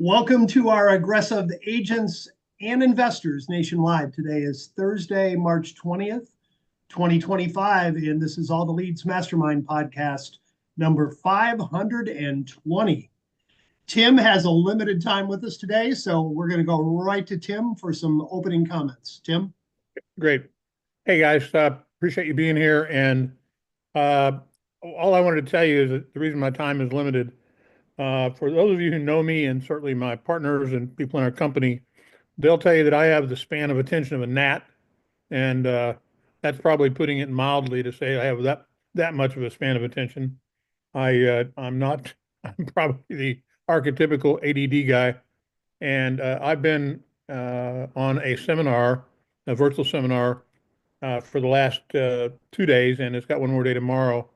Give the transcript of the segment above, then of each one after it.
Welcome to our aggressive agents and investors nationwide. Today is Thursday, March 20th, 2025, and this is All The Leads Mastermind podcast number 520. Tim has a limited time with us today, so we're going to go right to Tim for some opening comments. Tim? Great. Hey guys, appreciate you being here. And uh, all I wanted to tell you is that the reason my time is limited, for those of you who know me and certainly my partners and people in our company, they'll tell you that I have the span of attention of a gnat, and that's probably putting it mildly to say I have that much of a span of attention. I'm not. I'm probably the archetypical ADD guy, and I've been on a virtual seminar for the last 2 days, and it's got one more day tomorrow.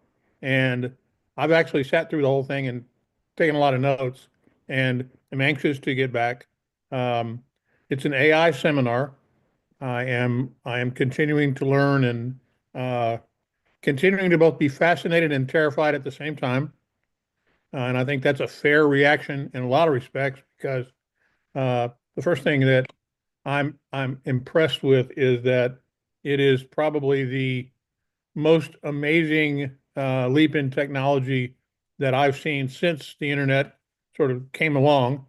And I've actually sat through the whole thing and taken a lot of notes, and I'm anxious to get back. Um, it's an AI seminar. I am continuing to learn and continuing to both be fascinated and terrified at the same time. And I think that's a fair reaction in a lot of respects because the first thing that I'm impressed with is that it is probably the most amazing leap in technology that I've seen since the internet sort of came along.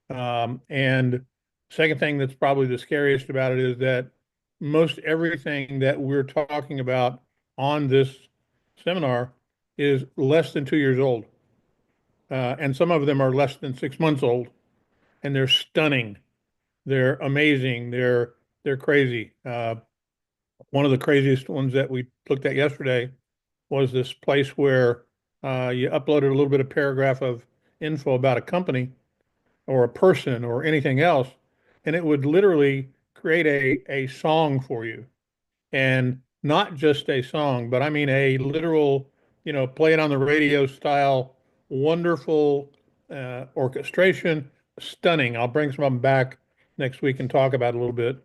And second thing that's probably the scariest about it is that most everything that we're talking about on this seminar is less than 2 years old. And some of them are less than 6 months old, and they're stunning. They're amazing. They're crazy. One of the craziest ones that we looked at yesterday was this place where you uploaded a little bit of paragraph of info about a company or a person or anything else, and it would literally create a song for you. And not just a song, but I mean a literal, play it on the radio style, wonderful orchestration, stunning. I'll bring some of them back next week and talk about it a little bit.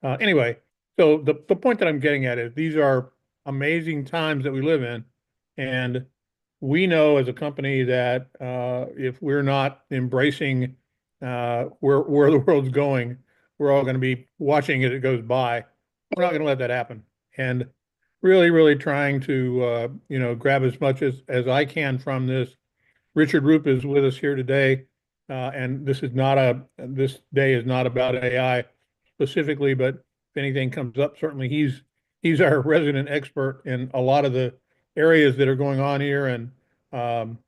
Anyway, so the point that I'm getting at is these are amazing times that we live in. And we know as a company that if we're not embracing where the world's going, we're all going to be watching as it goes by. We're not going to let that happen. And really, really trying to, grab as much as I can from this. Richard Roop is with us here today. And this day is not about AI specifically, but if anything comes up, certainly he's our resident expert in a lot of the areas that are going on here. And um,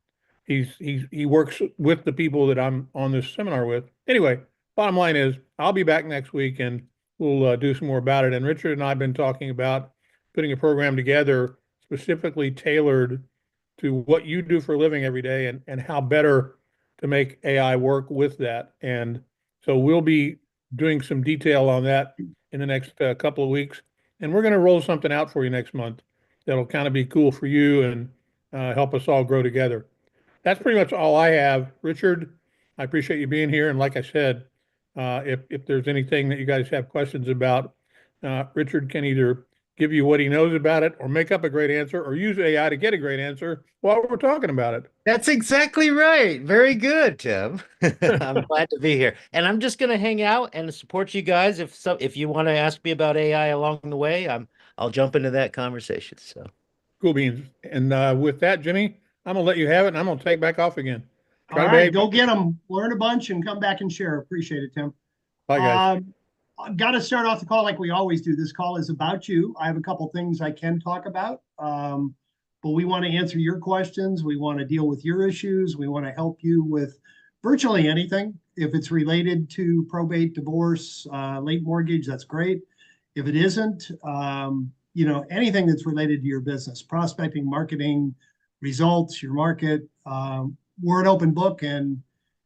he works with the people that I'm on this seminar with. Anyway, bottom line is I'll be back next week and we'll do some more about it. And Richard and I have been talking about putting a program together specifically tailored to what you do for a living every day and how better to make AI work with that. And so we'll be doing some detail on that in the next couple of weeks. And we're going to roll something out for you next month that'll kind of be cool for you and help us all grow together. That's pretty much all I have. Richard, I appreciate you being here. And like I said, if there's anything that you guys have questions about, Richard can either give you what he knows about it or make up a great answer or use AI to get a great answer while we're talking about That's exactly right. Very good, Tim. it. I'm glad to be here. And I'm just going to hang out and support you guys. If you want to ask me about AI along the way, I'll jump into that conversation. So Cool beans. And with that, Jimmy, I'm gonna let you have it, and I'm gonna take back off again. All Try to right, behave. go get them, learn a bunch, and come back and share. Appreciate it, Tim. Bye, guys. I've got to start off the call like we always do. This call is about you. I have a couple things I can talk about, but we want to answer your questions. We want to deal with your issues. We want to help you with virtually anything. If it's related to probate, divorce, late mortgage, that's great. If it isn't, anything that's related to your business, prospecting, marketing, results, your market, we're an open book, and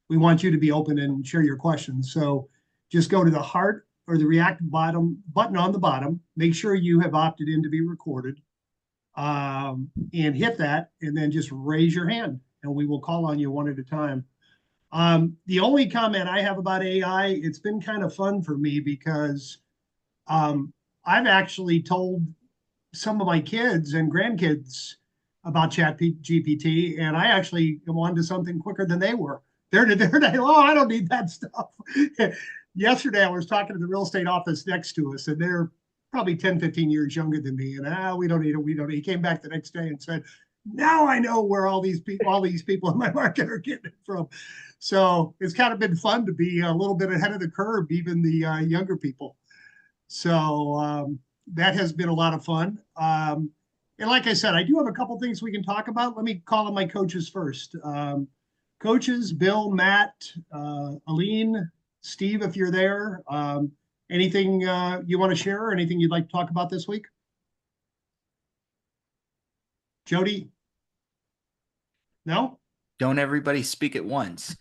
we want you to be open and share your questions. So just go to the heart or the react button on the bottom. Make sure you have opted in to be recorded, and hit that, and then just raise your hand, and we will call on you one at a time. The only comment I have about AI, it's been kind of fun for me because I've actually told some of my kids and grandkids about Chat GPT, and I actually am on to something quicker than they were. oh, I don't need that stuff. Yesterday, I was talking to the real estate office next to us, and they're probably 10, 15 years younger than me. And we don't need it. We don't need it. He came back the next day and said, now I know where all these people in my market are getting it from. So it's kind of been fun to be a little bit ahead of the curve, even the younger people. So that has been a lot of fun. And like I said, I do have a couple things we can talk about. Let me call on my coaches first. Coaches, Bill, Matt, Aline, Steve, if you're there, anything you want to share or anything you'd like to talk about this week? Jody? No? Don't everybody speak at once.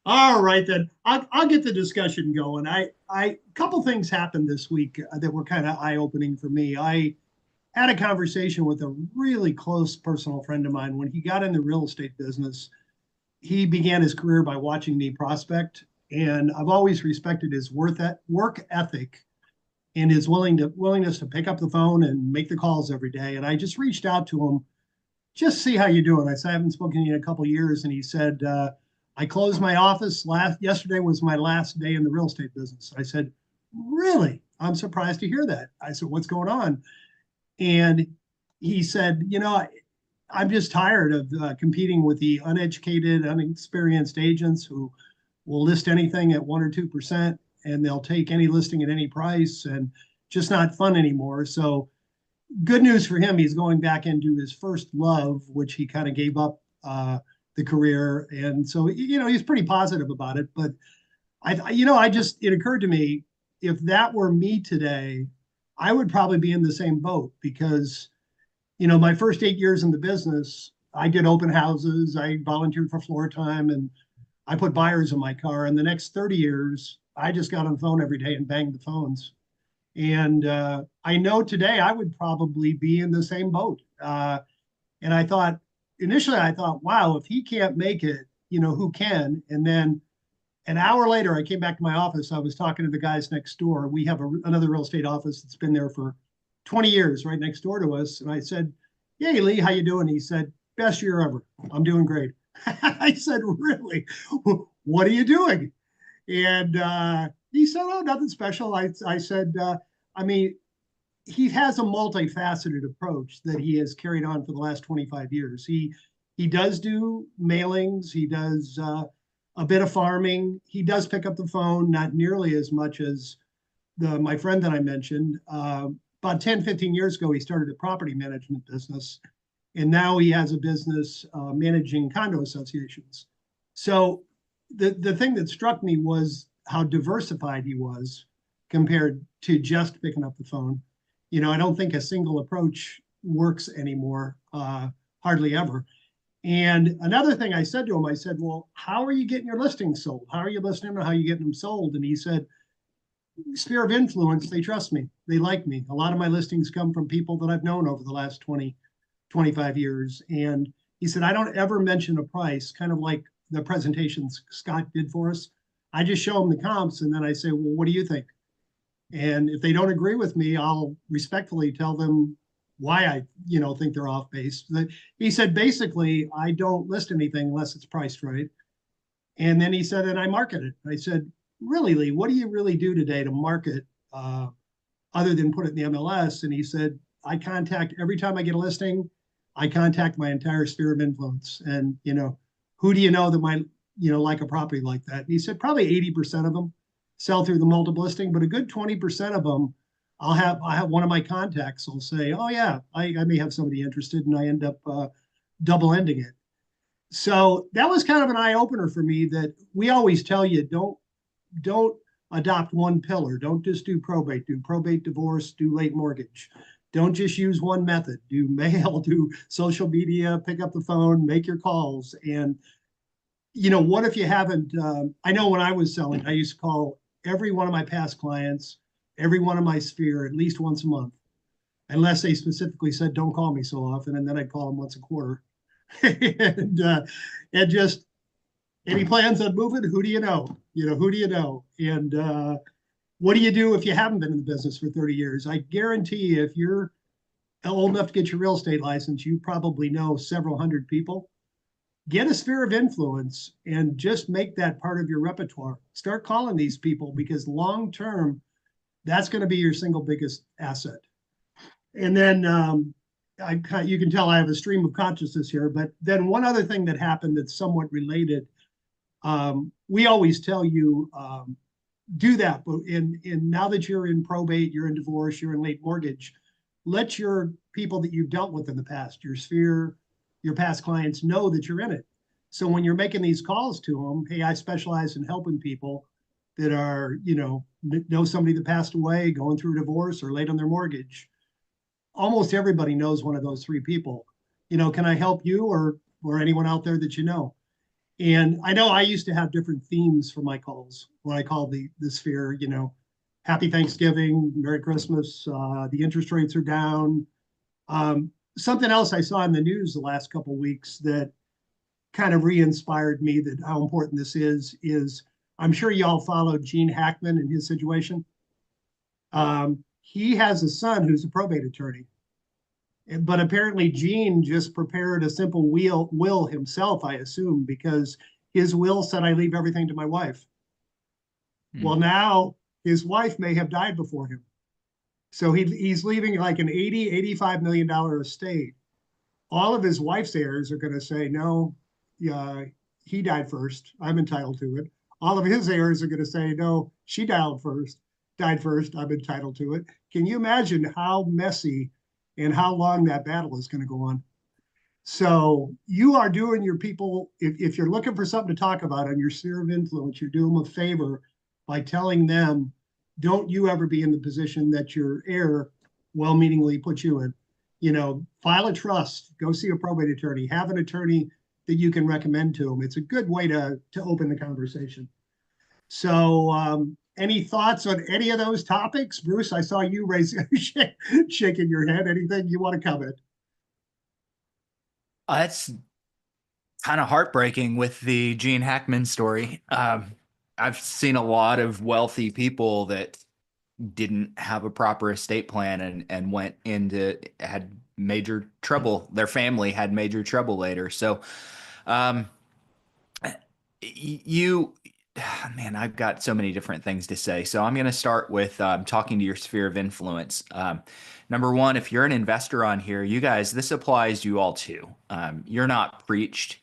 All right, then. I'll get the discussion going. A couple things happened this week that were kind of eye-opening for me. I had a conversation with a really close personal friend of mine. When he got in the real estate business, he began his career by watching me prospect. And I've always respected his work ethic and his willingness to pick up the phone and make the calls every day. And I just reached out to him, just see how you're doing. I said, I haven't spoken to you in a couple of years. And he said, I closed my office yesterday was my last day in the real estate business. I said, really? I'm surprised to hear that. I said, what's going on? And he said, I'm just tired of competing with the uneducated, unexperienced agents who will list anything at 1 or 2%, and they'll take any listing at any price, and just not fun anymore. So good news for him. He's going back into his first love, which he kind of gave up the career. And so, he's pretty positive about it. But it occurred to me, if that were me today, I would probably be in the same boat because, my first 8 years in the business, I did open houses, I volunteered for floor time, and I put buyers in my car. And the next 30 years, I just got on the phone every day and banged the phones. And I know today I would probably be in the same boat. And initially I thought, wow, if he can't make it, who can? And then an hour later, I came back to my office. I was talking to the guys next door. We have another real estate office that's been there for 20 years, right next door to us. And I said, hey, Lee, how you doing? He said, best year ever. I'm doing great. I said, really? What are you doing? And he said, oh, nothing special. I said, he has a multifaceted approach that he has carried on for the last 25 years. He does do mailings. He does a bit of farming. He does pick up the phone, not nearly as much as my friend that I mentioned. About 10, 15 years ago, he started a property management business. And now he has a business managing condo associations. So the thing that struck me was how diversified he was compared to just picking up the phone. I don't think a single approach works anymore, hardly ever. And another thing I said to him, I said, well, how are you getting your listings sold? How are you listing them? How are you getting them sold? And he said, sphere of influence, they trust me. They like me. A lot of my listings come from people that I've known over the last 20, 25 years. And he said, I don't ever mention a price, kind of like the presentations Scott did for us. I just show them the comps and then I say, well, what do you think? And if they don't agree with me, I'll respectfully tell them why I, think they're off base. He said, basically, I don't list anything unless it's priced right. And then he said, and I market it. I said, really, Lee, what do you really do today to market other than put it in the MLS? And he said, every time I get a listing, I contact my entire sphere of influence. And, who do you know that might, like a property like that? And he said, probably 80% of them sell through the multiple listing, but a good 20% of them, I have one of my contacts will say, oh yeah, I may have somebody interested, and I end up double ending it. So that was kind of an eye opener for me that we always tell you, don't adopt one pillar. Don't just do probate, divorce, do late mortgage. Don't just use one method. Do mail, do social media, pick up the phone, make your calls. And, what if you haven't, I know when I was selling, I used to call every one of my past clients, every one of my sphere at least once a month, unless they specifically said, don't call me so often. And then I'd call them once a quarter. and just, any plans on moving? Who do you know? Who do you know? And what do you do if you haven't been in the business for 30 years? I guarantee you, if you're old enough to get your real estate license, you probably know several hundred people. get a sphere of influence and just make that part of your repertoire. Start calling these people because long term, that's going to be your single biggest asset. And then you can tell I have a stream of consciousness here. But then one other thing that happened that's somewhat related. We always tell you do that, but now that you're in probate, you're in divorce, you're in late mortgage, let your people that you've dealt with in the past, your sphere, your past clients know that you're in it. So when you're making these calls to them, hey, I specialize in helping people that are, know somebody that passed away, going through a divorce, or late on their mortgage. Almost everybody knows one of those three people. Can I help you or anyone out there that you know? And I know I used to have different themes for my calls when I called the sphere, Happy Thanksgiving, Merry Christmas, the interest rates are down. Something else I saw in the news the last couple of weeks that kind of re-inspired me that how important this is I'm sure y'all followed Gene Hackman and his situation. He has a son who's a probate attorney. But apparently Gene just prepared a simple will himself, I assume, because his will said, I leave everything to my wife. Well, now his wife may have died before him. So he's leaving like an $85 million estate. All of his wife's heirs are going to say, no, he died first. I'm entitled to it. All of his heirs are going to say, no, she died first. I'm entitled to it. Can you imagine how messy and how long that battle is going to go on? So you are doing your people, if you're looking for something to talk about on your sphere of influence, you're doing them a favor by telling them, don't you ever be in the position that your heir well-meaningly puts you in. File a trust, go see a probate attorney, have an attorney that you can recommend to them. It's a good way to open the conversation. So any thoughts on any of those topics? Bruce, I saw you shaking your head. Anything you want to comment? That's kind of heartbreaking with the Gene Hackman story. I've seen a lot of wealthy people that didn't have a proper estate plan and had major trouble. Their family had major trouble later. So, man, I've got so many different things to say. So I'm going to start with talking to your sphere of influence. Number one, if you're an investor on here, you guys, this applies to you all too. You're not preached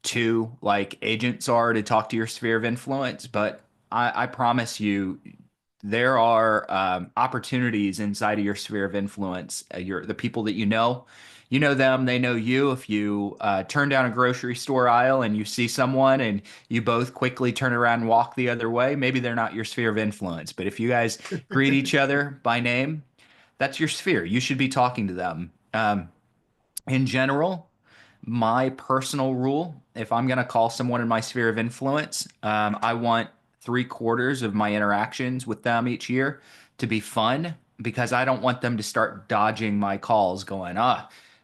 to like agents are to talk to your sphere of influence, but I promise you, there are opportunities inside of your sphere of influence. The people that you know them, they know you. If you turn down a grocery store aisle and you see someone and you both quickly turn around and walk the other way, maybe they're not your sphere of influence. But if you guys greet each other by name, that's your sphere. You should be talking to them. In general, my personal rule, if I'm going to call someone in my sphere of influence, I want 3/4 of my interactions with them each year to be fun, because I don't want them to start dodging my calls going,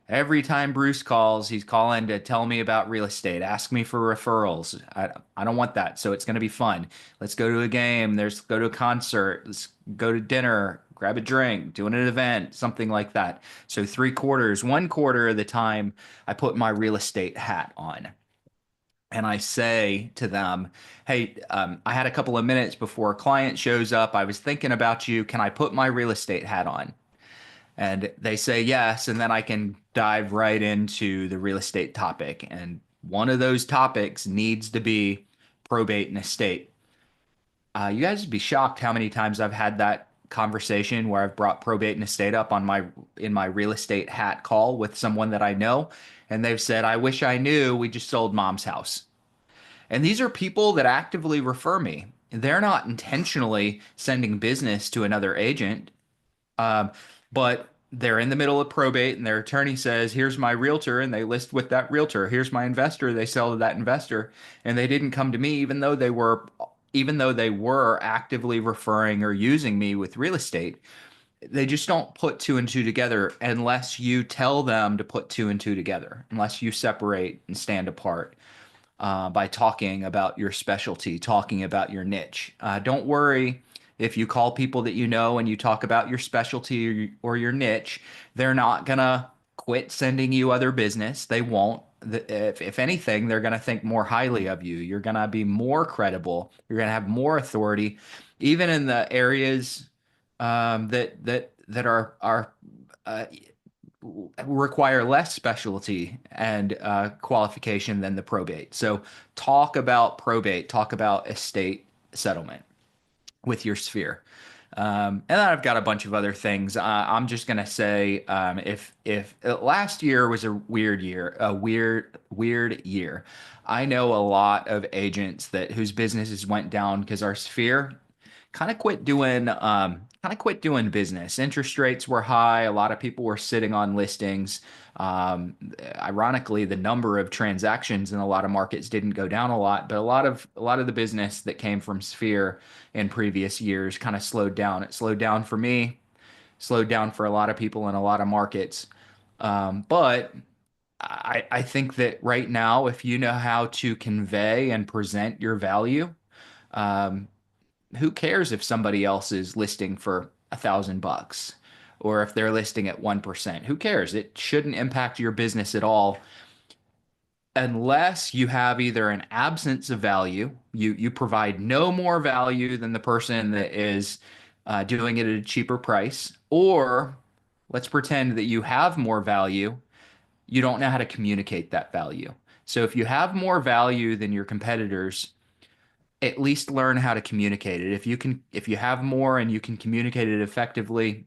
every time Bruce calls, he's calling to tell me about real estate, ask me for referrals. I don't want that. So it's going to be fun. Let's go to a game. Go to a concert. Let's go to dinner, grab a drink, do an event, something like that. So 3/4, 1/4 of the time, I put my real estate hat on. And I say to them, hey, I had a couple of minutes before a client shows up. I was thinking about you. Can I put my real estate hat on? And they say yes, and then I can dive right into the real estate topic. And one of those topics needs to be probate and estate. You guys would be shocked how many times I've had that conversation where I've brought probate and estate up in my real estate hat call with someone that I know, and they've said, I wish I knew, we just sold mom's house. And these are people that actively refer me. They're not intentionally sending business to another agent. But they're in the middle of probate and their attorney says, here's my realtor, and they list with that realtor. Here's my investor. They sell to that investor, and they didn't come to me even though they were actively referring or using me with real estate. They just don't put two and two together unless you tell them to put two and two together, unless you separate and stand apart. By talking about your specialty, talking about your niche. Don't worry if you call people that you know and you talk about your specialty or your niche, they're not going to quit sending you other business. They won't. if anything, they're going to think more highly of you. You're going to be more credible. You're going to have more authority, even in the areas that are require less specialty and qualification than the probate. So talk about probate, talk about estate settlement with your sphere. And then I've got a bunch of other things. I'm just gonna say, if last year was a weird year, weird year. I know a lot of agents whose businesses went down because our sphere kind of quit doing business. Interest rates were high. A lot of people were sitting on listings. Ironically, the number of transactions in a lot of markets didn't go down a lot, but a lot of the business that came from Sphere in previous years kind of slowed down. It slowed down for me, slowed down for a lot of people in a lot of markets. But I think that right now, if you know how to convey and present your value, um, who cares if somebody else is listing for $1,000 or if they're listing at 1%? Who cares? It shouldn't impact your business at all unless you have either an absence of value, you provide no more value than the person that is doing it at a cheaper price, or let's pretend that you have more value, you don't know how to communicate that value. So if you have more value than your competitors, at least learn how to communicate it. If you have more and you can communicate it effectively,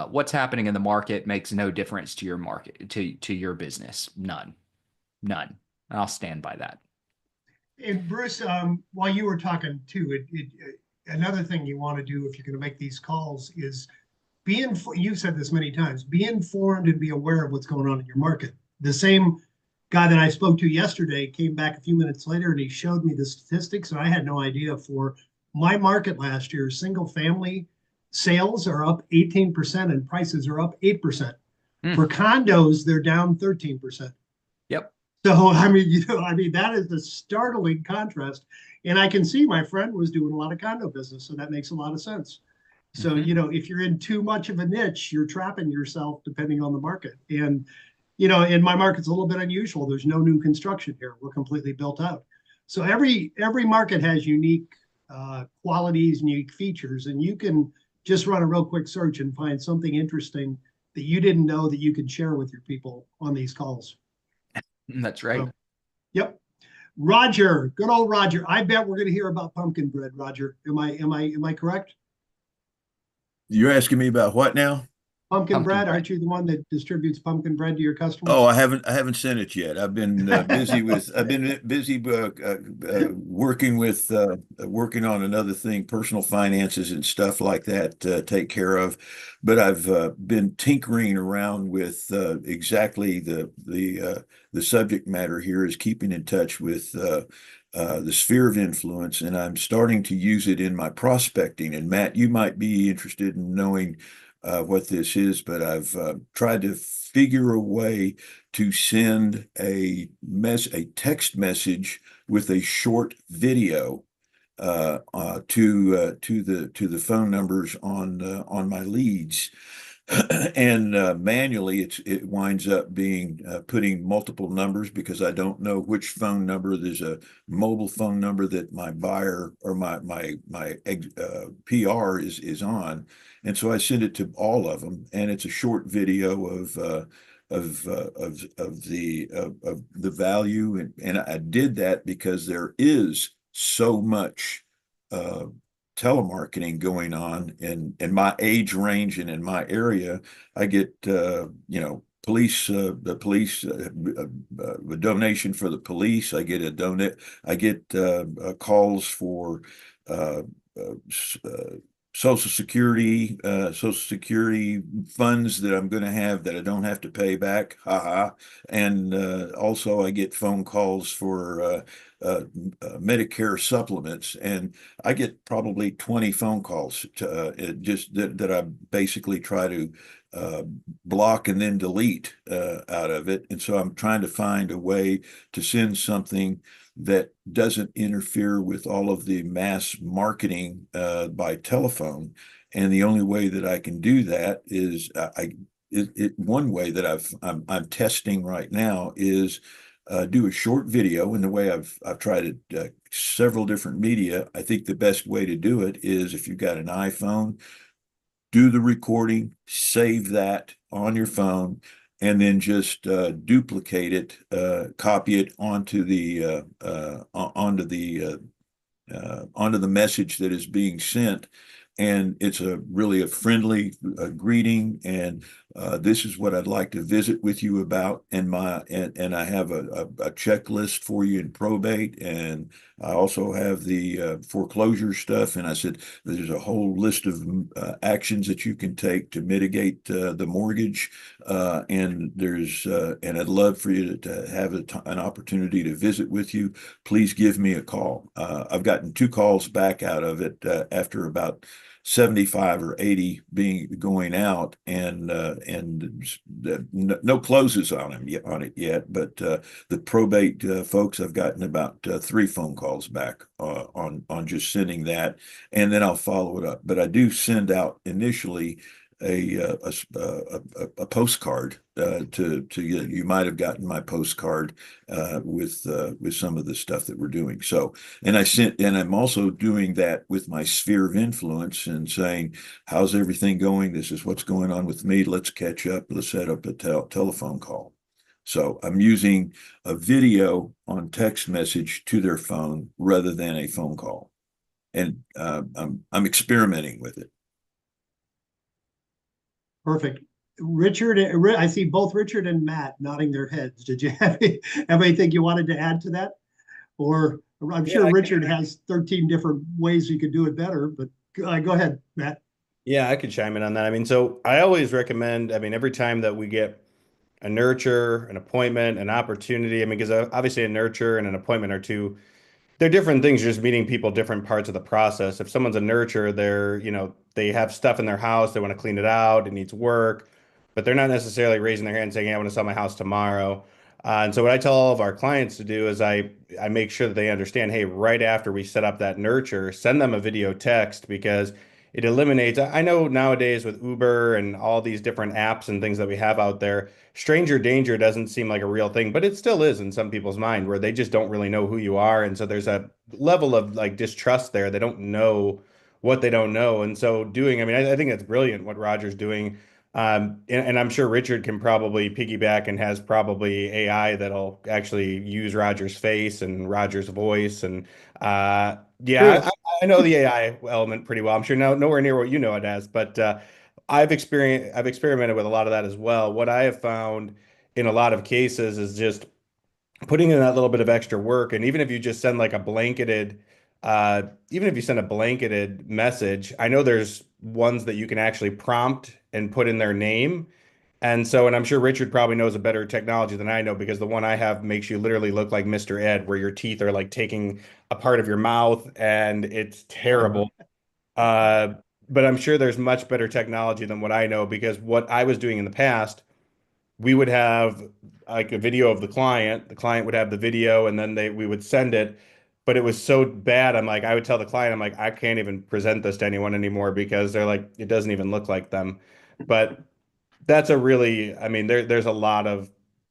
what's happening in the market makes no difference to your market, to your business. None. And I'll stand by that. And Bruce, while you were talking too, another thing you want to do if you're going to make these calls is you've said this many times, be informed and be aware of what's going on in your market. The same guy that I spoke to yesterday came back a few minutes later and he showed me the statistics, and I had no idea. For my market last year, single family sales are up 18% and prices are up 8%. For condos, they're down 13%. Yep. So, I mean, that is a startling contrast. And I can see my friend was doing a lot of condo business, so that makes a lot of sense. So, if you're in too much of a niche, you're trapping yourself depending on the market. And, in my market's a little bit unusual. There's no new construction here. We're completely built out. So every market has unique qualities, unique features, and you can just run a real quick search and find something interesting that you didn't know that you could share with your people on these calls. That's right. So, yep. Roger, good old Roger. I bet we're going to hear about pumpkin bread, Roger. Am I correct? You're asking me about what now? Pumpkin bread. Aren't you the one that distributes pumpkin bread to your customers? Oh, I haven't sent it yet. I've been busy working working on another thing, personal finances and stuff like that to take care of. But I've been tinkering around with exactly the subject matter here is keeping in touch with the sphere of influence, and I'm starting to use it in my prospecting. And Matt, you might be interested in knowing what this is, but I've tried to figure a way to send a text message with a short video to the phone numbers on my leads. And manually, it winds up being putting multiple numbers because I don't know which phone number. There's a mobile phone number that my buyer or my PR is on, and so I send it to all of them, and it's a short video of the value, and I did that because there is so much telemarketing going on in my age range and in my area. I get a donation for the police. I get calls for Social Security funds that I'm going to have that I don't have to pay back. And also I get phone calls for Medicare supplements, and I get probably 20 phone calls just that I basically try to block and then delete out of it. And so I'm trying to find a way to send something that doesn't interfere with all of the mass marketing by telephone. And the only way that I can do that is one way that I'm testing right now is do a short video. And the way I've tried it several different media, I think the best way to do it is if you've got an iPhone, do the recording, save that on your phone, and then just duplicate it, copy it onto the message that is being sent. And it's really a friendly greeting. And this is what I'd like to visit with you about. And I have a checklist for you in probate. And I also have the foreclosure stuff. And I said, there's a whole list of actions that you can take to mitigate the mortgage. And I'd love for you to have an opportunity to visit with you. Please give me a call. I've gotten 2 calls back out of it after about 75 or 80 going out, and no closes on it yet. But the probate folks, I've gotten about 3 phone calls back on just sending that, and then I'll follow it up. But I do send out initially a postcard to you. You might have gotten my postcard with some of the stuff that we're doing. So, and I'm also doing that with my sphere of influence and saying, how's everything going? This is what's going on with me. Let's catch up. Let's set up a telephone call. So I'm using a video on text message to their phone rather than a phone call, and I'm experimenting with it. Perfect. Richard, I see both Richard and Matt nodding their heads. Did you have anything you wanted to add to that? Or I'm sure Richard has 13 different ways you could do it better, but go ahead, Matt. Yeah, I could chime in on that. I mean, so I always recommend, I mean, every time that we get a nurture, an appointment, an opportunity, I mean, because obviously a nurture and an appointment are two, they're different things, just meeting people different parts of the process. If someone's a nurture, they have stuff in their house, they want to clean it out, it needs work, but they're not necessarily raising their hand and saying, hey, I want to sell my house tomorrow. And so what I tell all of our clients to do is I make sure that they understand, hey, right after we set up that nurture, send them a video text, because it eliminates. I know nowadays with Uber and all these different apps and things that we have out there, stranger danger doesn't seem like a real thing, but it still is in some people's mind, where they just don't really know who you are. And so there's a level of like distrust there. They don't know what they don't know. And so I mean, I think it's brilliant what Roger's doing. And I'm sure Richard can probably piggyback and has probably AI that'll actually use Roger's face and Roger's voice. And yeah, I know the AI element pretty well. I'm sure nowhere near what you know it as, but I've experimented with a lot of that as well. What I have found in a lot of cases is just putting in that little bit of extra work. And even if you just send like even if you send a blanketed message, I know there's ones that you can actually prompt and put in their name. And I'm sure Richard probably knows a better technology than I know, because the one I have makes you literally look like Mr. Ed, where your teeth are like taking a part of your mouth, and it's terrible. Uh, but I'm sure there's much better technology than what I know, because what I was doing in the past, we would have like a video of the client would have the video, and then we would send it. But it was so bad. I would tell the client, I'm like, I can't even present this to anyone anymore, because they're like, it doesn't even look like them. But that's I mean, there's a lot of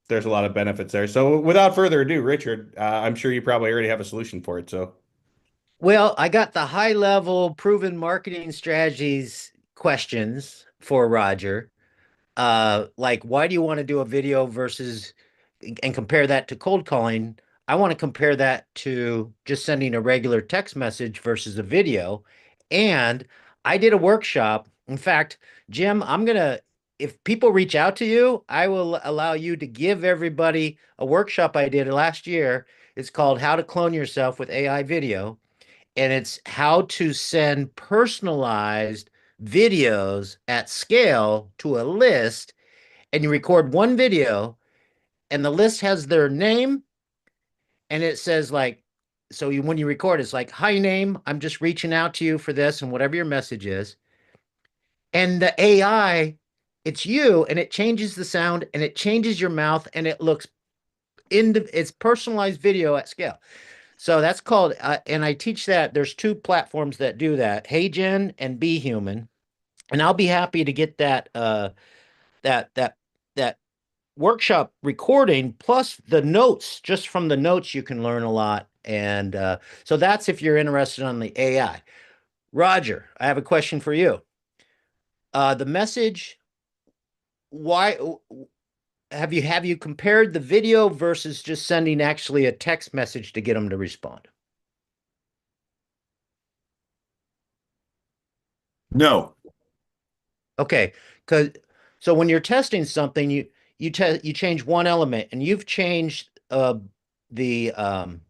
benefits there. So without further ado, Richard, I'm sure you probably already have a solution for it. So Well, I got the high level proven marketing strategies questions for Roger. Like, why do you want to do a video versus and compare that to cold calling? I want to compare that to just sending a regular text message versus a video. And I did a workshop. In fact, Jim, if people reach out to you, I will allow you to give everybody a workshop I did last year. It's called How to Clone Yourself with AI Video. And it's how to send personalized videos at scale to a list. And you record one video, and the list has their name, and it says like, so when you record, it's like, hi name, I'm just reaching out to you for this, and whatever your message is. And the AI, it's you, and it changes the sound, and it changes your mouth, and it looks it's personalized video at scale. So that's called, and I teach that. There's 2 platforms that do that, HeyGen and Be Human. And I'll be happy to get that that workshop recording plus the notes. Just from the notes, you can learn a lot. And so that's if you're interested on the AI. Roger, I have a question for you. The message, why have you compared the video versus just sending actually a text message to get them to respond? No, Okay, because so when you're testing something, you change one element, and you've changed the um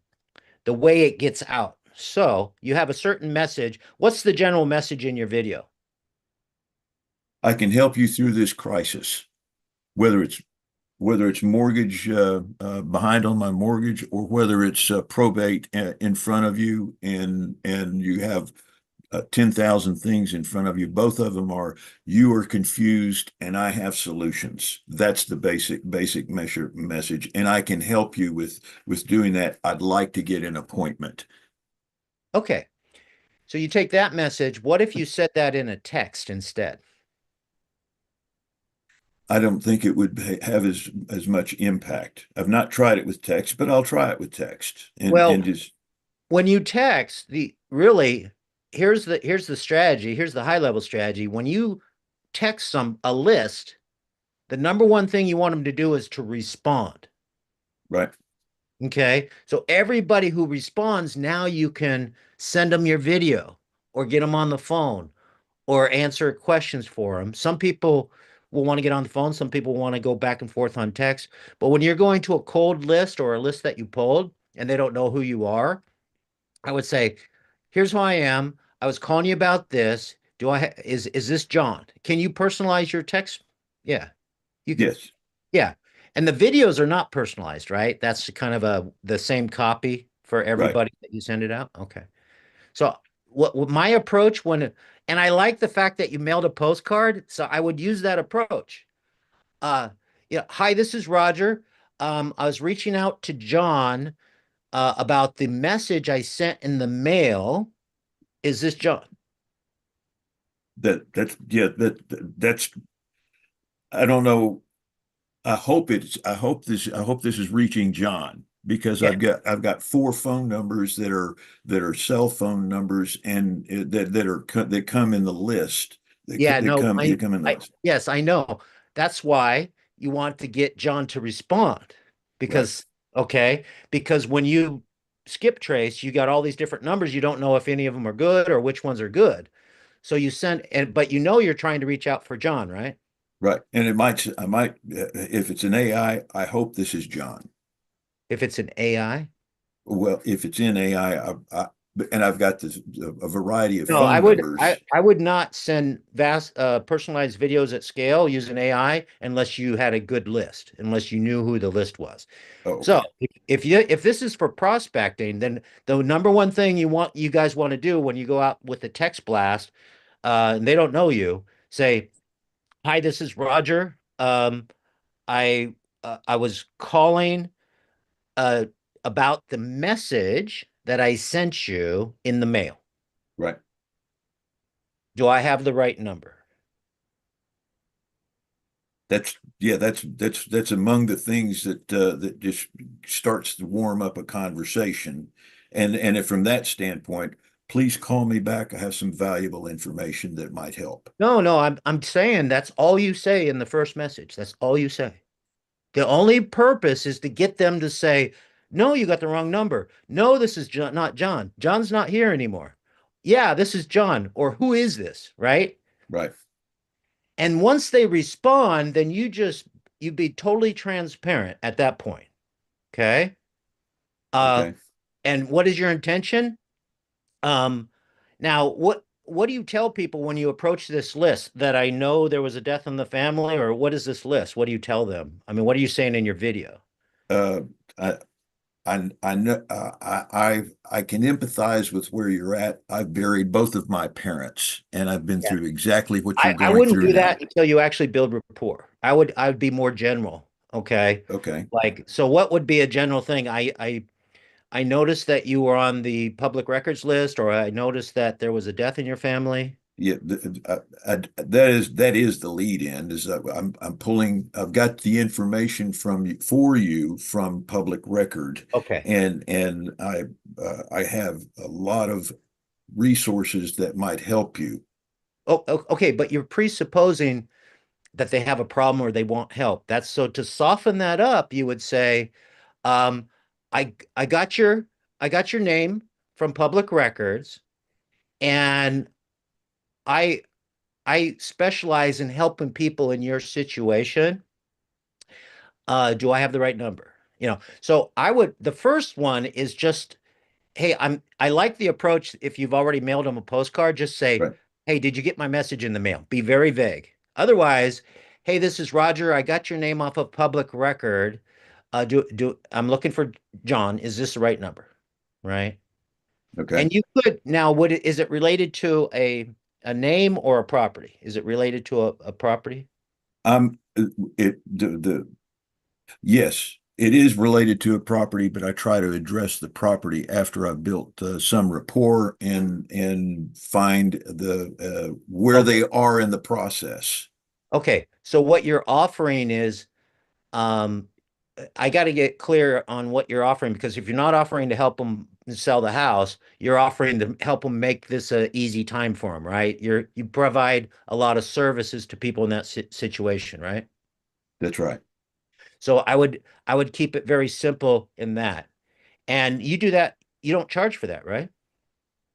the way it gets out. So you have a certain message. What's the general message in your video? I can help you through this crisis, whether it's mortgage behind on my mortgage, or whether it's probate in front of you, and you have 10,000 things in front of you. Both of them are, you are confused and I have solutions. That's the basic message, and I can help you with doing that. I'd like to get an appointment. Okay, so you take that message. What if you said that in a text instead? I don't think it would have as much impact. I've not tried it with text, but I'll try it with text Well, and just when you text, the really here's the strategy. Here's the high level strategy. When you text a list, the number one thing you want them to do is to respond. right. Okay. So everybody who responds, now you can send them your video or get them on the phone or answer questions for them. Some people will want to get on the phone. Some people want to go back and forth on text. But when you're going to a cold list or a list that you pulled and they don't know who you are, I would say, here's who I am. I was calling you about this. Is this John? Can you personalize your text? Yeah, you can. Yes, Yeah. And the videos are not personalized, right? That's kind of the same copy for right. everybody that you send it out. Okay. So what my approach and I like the fact that you mailed a postcard, so I would use that approach. Uh yeah, hi, this is Roger. I was reaching out to John about the message I sent in the mail. Is this John? That's yeah, that's I don't know. I hope this is reaching John, because Yeah. I've got four phone numbers that are cell phone numbers, and that come in the list. Yeah, no, They come in the I list. yes, I know. That's why you want to get John to respond Right, because okay, because when you skip trace, you got all these different numbers. You don't know if any of them are good or which ones are good. So you send but you know you're trying to reach out for John, right? right. And I might, if it's an AI, I hope this is John. If it's an AI. Well, if it's in AI, and I've got a variety of No, phone numbers. I would not send vast personalized videos at scale using AI unless you had a good list, unless you knew who the list was. Oh, So okay. if this is for prospecting, then the number one thing you guys want to do when you go out with a text blast, and they don't know you, say, "Hi, this is Roger. I was calling uh about the message that I sent you in the mail. Right. Do I have the right number?" That's among the things that just starts to warm up a conversation. And if from that standpoint, please call me back. I have some valuable information that might help. No, no, I'm saying that's all you say in the first message. That's all you say. The only purpose is to get them to say, "No, you got the wrong number. No, this is John, not John. John's not here anymore. Yeah, this is John." Or who is this, right? Right. And once they respond, then you be totally transparent at that point. Okay. Uh, Okay. and what is your intention? Um, Now, what do you tell people when you approach this list that I know there was a death in the family, or what is this list? What do you tell them? I mean, what are you saying in your video? Uh, I, I know, I can empathize with where you're at. I've buried both of my parents, and I've been Yeah. through exactly what you're I going wouldn't through do now. that until you actually build rapport. I would be more general. Okay. Okay. Like, so what would be a general thing? I noticed that you were on the public records list, or I noticed that there was a death in your family. Yeah, that is the lead in. Is that I'm pulling. I've got the information from you for you from public record, Okay. and I have a lot of resources that might help you. Okay, but you're presupposing that they have a problem or they want help. That's so to soften that up, you would say, um, I got your name from public records, and I I specialize in helping people in your situation. Do I have the right number? So the first one is just, hey, I like the approach. If you've already mailed them a postcard, just say, Right. hey, did you get my message in the mail? Be very vague. Otherwise, hey, this is Roger. I got your name off of public record. I'm looking for John. Is this the right number? Right. Okay. And you could now, is it related to a name or a property? Is it related to a property? Um, it the Yes, it is related to a property, but I try to address the property after I've built some rapport and find the where Okay. they are in the process. Okay. So what you're offering is, um, I got to get clear on what you're offering, because if you're not offering to help them sell the house, you're offering to help them make this a easy time for them, right? You provide a lot of services to people in that situation, right? That's right. So I would keep it very simple in that. And you do that, you don't charge for that, right?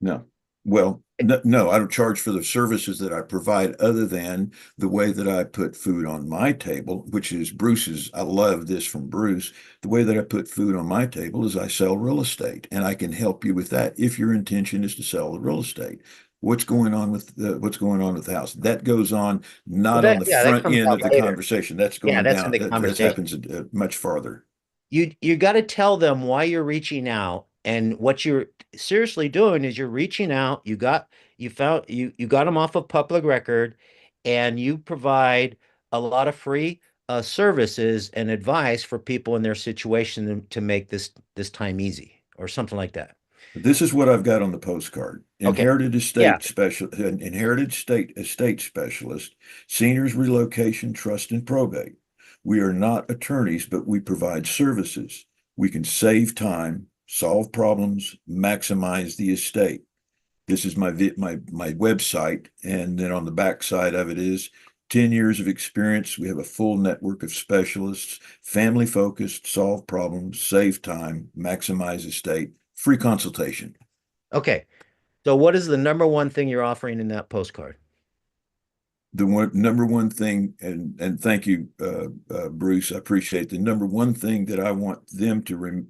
No. Well, no, I don't charge for the services that I provide other than the way that I put food on my table, which is Bruce's. I love this from Bruce. The way that I put food on my table is I sell real estate, and I can help you with that if your intention is to sell the real estate. What's going on with the house? That goes on Well, not on the that front comes end out of the later. conversation. That's Yeah, going that's in down. the That conversation. happens much farther. You got to tell them why you're reaching out, and what you're seriously doing is you're reaching out. You got them off of public record, and you provide a lot of free services and advice for people in their situation to make this time easy or something like that. This is what I've got on the postcard. Okay. Yeah. Inherited state estate specialist, seniors relocation, trust and probate. We are not attorneys, but we provide services. We can save time, solve problems, maximize the estate. This is my website, and then on the back side of it is 10 years of experience. We have a full network of specialists, family focused, solve problems, save time, maximize estate, free consultation. Okay. So what is the number one thing you're offering in that postcard? The number one thing, and thank you, Bruce. I appreciate the number one thing that I want them to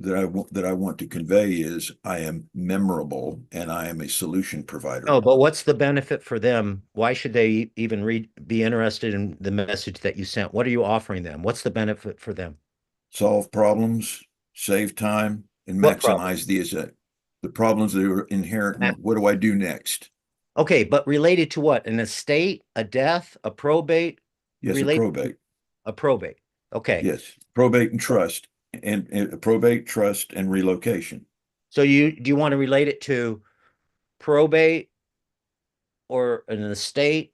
that I want to convey is I am memorable and I am a solution provider. Oh, but what's the benefit for them? Why should they even be interested in the message that you sent? What are you offering them? What's the benefit for them? Solve problems, save time, and What problem? maximize the problems that are inherent. And what do I do next? Okay, but related to what? An estate, a death, a probate? Yes, a Related probate. a probate. Okay. Yes, probate and trust, and probate, trust, and relocation. So do you want to relate it to probate or an estate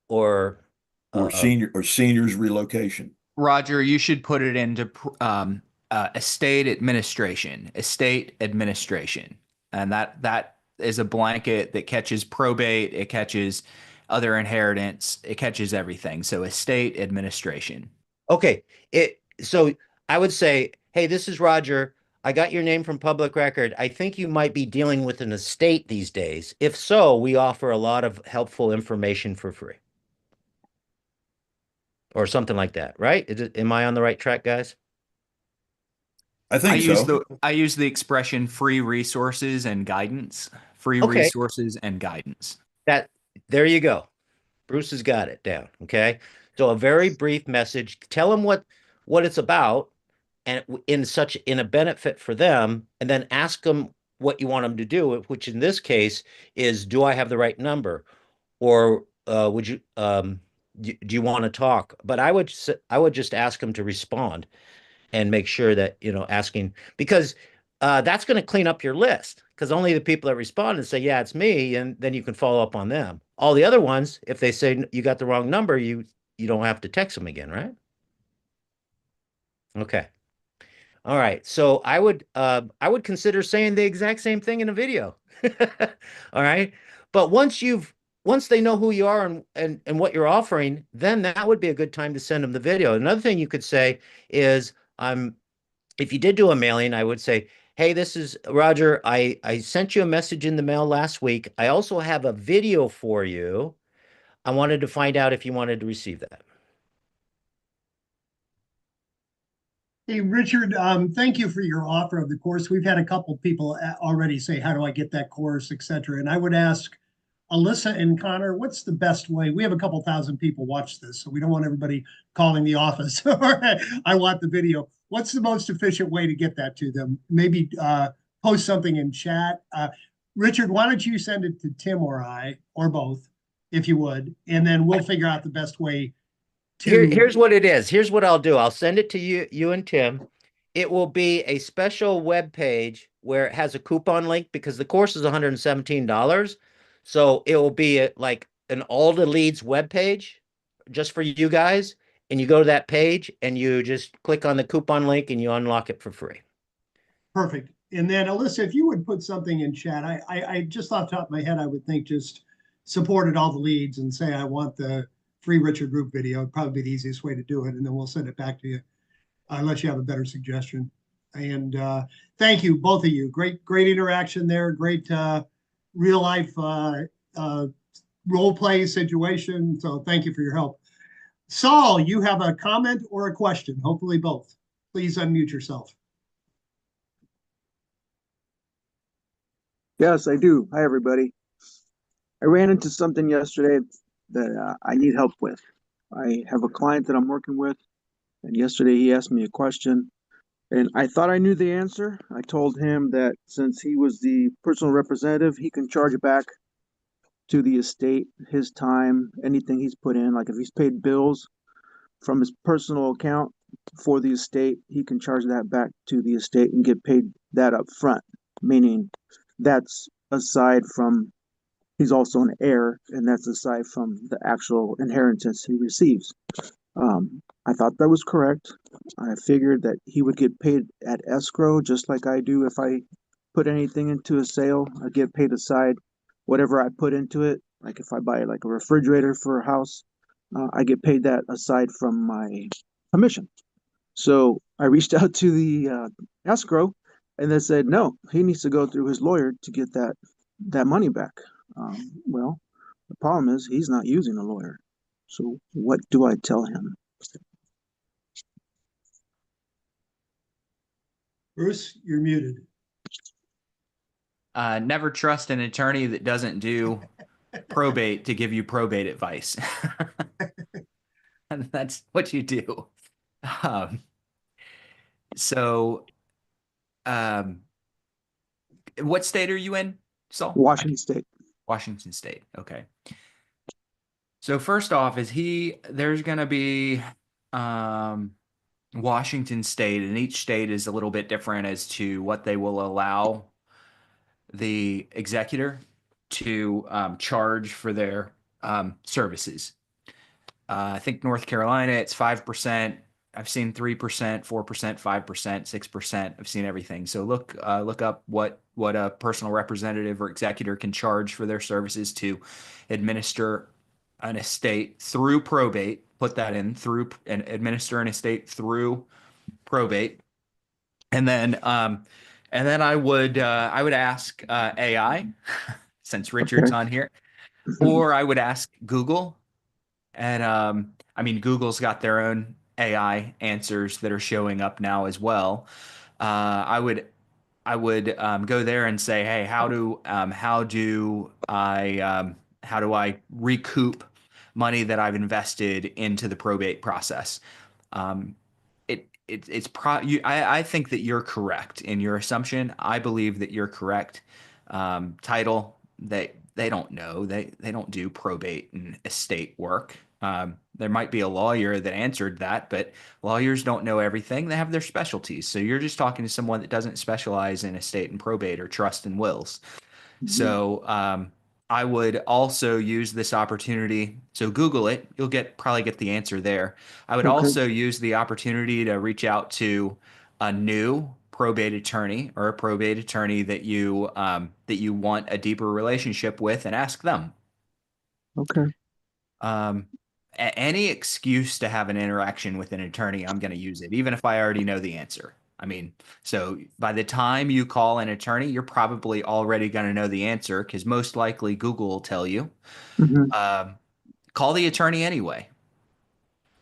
or Or uh seniors relocation. Roger, you should put it into estate administration, and that is a blanket that catches probate, it catches other inheritance, it catches everything. So estate administration. okay. So I would say, hey, this is Roger. I got your name from public record. I think you might be dealing with an estate these days. If so, we offer a lot of helpful information for free. Or something like that, right? Am I on the right track, guys? I think so. I use the expression free resources and guidance. Free Okay, resources and guidance. that there you go. Bruce has got it down. Okay. So a very brief message. Tell them what it's about, and in a benefit for them, and then ask them what you want them to do, which in this case is, do I have the right number? Or would you do you want to talk? But I would just ask them to respond and make sure that, asking, because that's going to clean up your list because only the people that respond and say, yeah, it's me, and then you can follow up on them. All the other ones, if they say you got the wrong number, you don't have to text them again, right? Okay. All right. So I would consider saying the exact same thing in a video. All right. But once they know who you are and what you're offering, then that would be a good time to send them the video. Another thing you could say is, if you did do a mailing, I would say, hey, this is Roger. I sent you a message in the mail last week. I also have a video for you. I wanted to find out if you wanted to receive that. Hey, Richard, thank you for your offer of the course. We've had a couple people already say, how do I get that course, et cetera. And I would ask Alyssa and Connor, what's the best way? We have a couple thousand people watch this, so we don't want everybody calling the office. I want the video. What's the most efficient way to get that to them? Maybe post something in chat. Richard, why don't you send it to Tim or I, or both, if you would, and then we'll figure out the best way to. Here's what it is. Here's what I'll do. I'll send it to you and Tim. It will be a special web page where it has a coupon link because the course is $117. So it will be like an All The Leads web page just for you guys. And you go to that page and you just click on the coupon link and you unlock it for free. Perfect. And then Alyssa, if you would put something in chat, I just off the top of my head, I would think just supported All The Leads and say, I want the free Richard Group video. It'd probably be the easiest way to do it. And then we'll send it back to you unless you have a better suggestion. And thank you, both of you. Great interaction there. Great real life role play situation. So thank you for your help. Saul, you have a comment or a question? Hopefully both. Please unmute yourself. Yes, I do. Hi, everybody. I ran into something yesterday that I need help with. I have a client that I'm working with, and yesterday he asked me a question, and I thought I knew the answer. I told him that since he was the personal representative, he can charge it back to the estate, his time, anything he's put in. Like if he's paid bills from his personal account for the estate, he can charge that back to the estate and get paid that up front, meaning that's aside from he's also an heir, and that's aside from the actual inheritance he receives. I thought that was correct. I figured that he would get paid at escrow, just like I do if I put anything into a sale. I get paid aside whatever I put into it. Like if I buy like a refrigerator for a house, I get paid that aside from my commission. So I reached out to the escrow, and they said no, he needs to go through his lawyer to get that money back. Well, the problem is he's not using a lawyer. So what do I tell him? Bruce, you're muted. Never trust an attorney that doesn't do probate to give you probate advice. And that's what you do. So, what state are you in, Saul? Washington State. Washington State. Okay. So first off, there's going to be Washington State, and each state is a little bit different as to what they will allow the executor to charge for their services. I think North Carolina, it's 5%. I've seen 3%, 4%, 5%, 6%. I've seen everything. So look up what a personal representative or executor can charge for their services to administer an estate through probate. Put that in through and administer an estate through probate, and then I would ask AI since Richard's on here, or I would ask Google, and I mean Google's got their own AI answers that are showing up now as well. I would go there and say, hey, how do I recoup money that I've invested into the probate process? I think that you're correct in your assumption. I believe that you're correct. Title, they don't know. They don't do probate and estate work. There might be a lawyer that answered that, but lawyers don't know everything. They have their specialties. So you're just talking to someone that doesn't specialize in estate and probate or trust and wills. So I would also use this opportunity. So Google it. You'll probably get the answer there. I would Okay. also use the opportunity to reach out to a new probate attorney or a probate attorney that you want a deeper relationship with and ask them. Okay. Um, any excuse to have an interaction with an attorney, I'm going to use it, even if I already know the answer. I mean, so by the time you call an attorney, you're probably already going to know the answer because most likely Google will tell you. Hmm. Call the attorney anyway.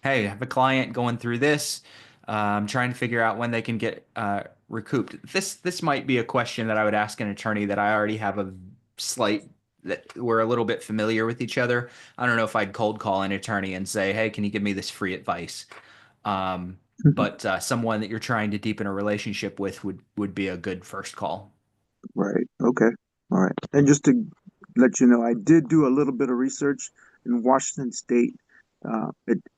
Hey, I have a client going through this. I'm trying to figure out when they can get recouped. This might be a question that I would ask an attorney that I already have a slight that we're a little bit familiar with each other. I don't know if I'd cold call an attorney and say, "Hey, can you give me this free advice?" But someone that you're trying to deepen a relationship with would be a good first call. Right. Okay. All right. And just to let you know, I did do a little bit of research in Washington State.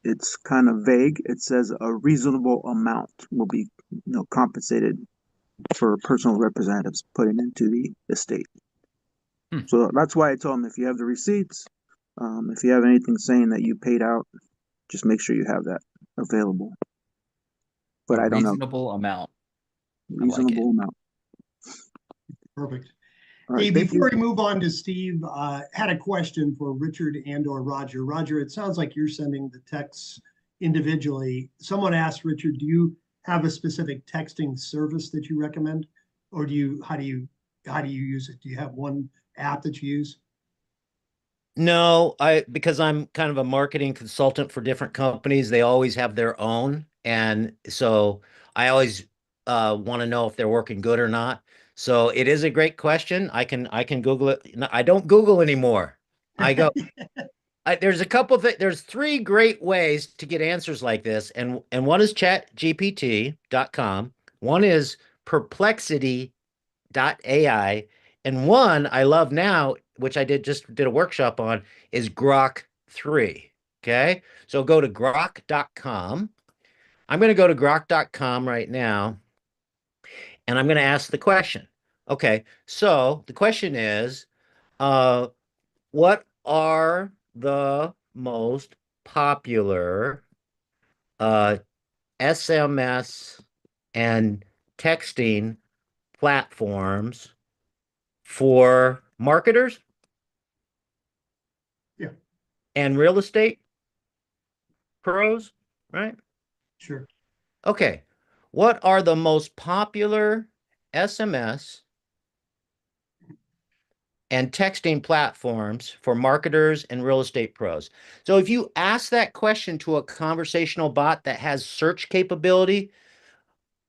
It's kind of vague. It says a reasonable amount will be, compensated for personal representatives putting into the estate. Hmm. So that's why I told them if you have the receipts, if you have anything saying that you paid out, just make sure you have that available. But A I don't know. reasonable amount. I like it. Reasonable amount. Perfect. All Hey, right. Thank before you. we move on to Steve, had a question for Richard and or Roger. Roger, it sounds like you're sending the texts individually. Someone asked Richard, do you have a specific texting service that you recommend? Or how do you use it? Do you have one app that you use? No, because I'm kind of a marketing consultant for different companies, they always have their own. And so I always want to know if they're working good or not. So it is a great question. I can Google it. No, I don't Google anymore. I go, there's a couple things, there's three great ways to get answers like this. And one is chatgpt.com. One is perplexity.ai, and one I love now, which I just did a workshop on, is Grok 3. Okay. So go to grok.com. I'm going to go to grok.com right now and I'm going to ask the question. Okay. So the question is, uh, what are the most popular uh, SMS and texting platforms for marketers Yeah, and real estate pros, right? sure. Okay. What are the most popular SMS and texting platforms for marketers and real estate pros? So if you ask that question to a conversational bot that has search capability,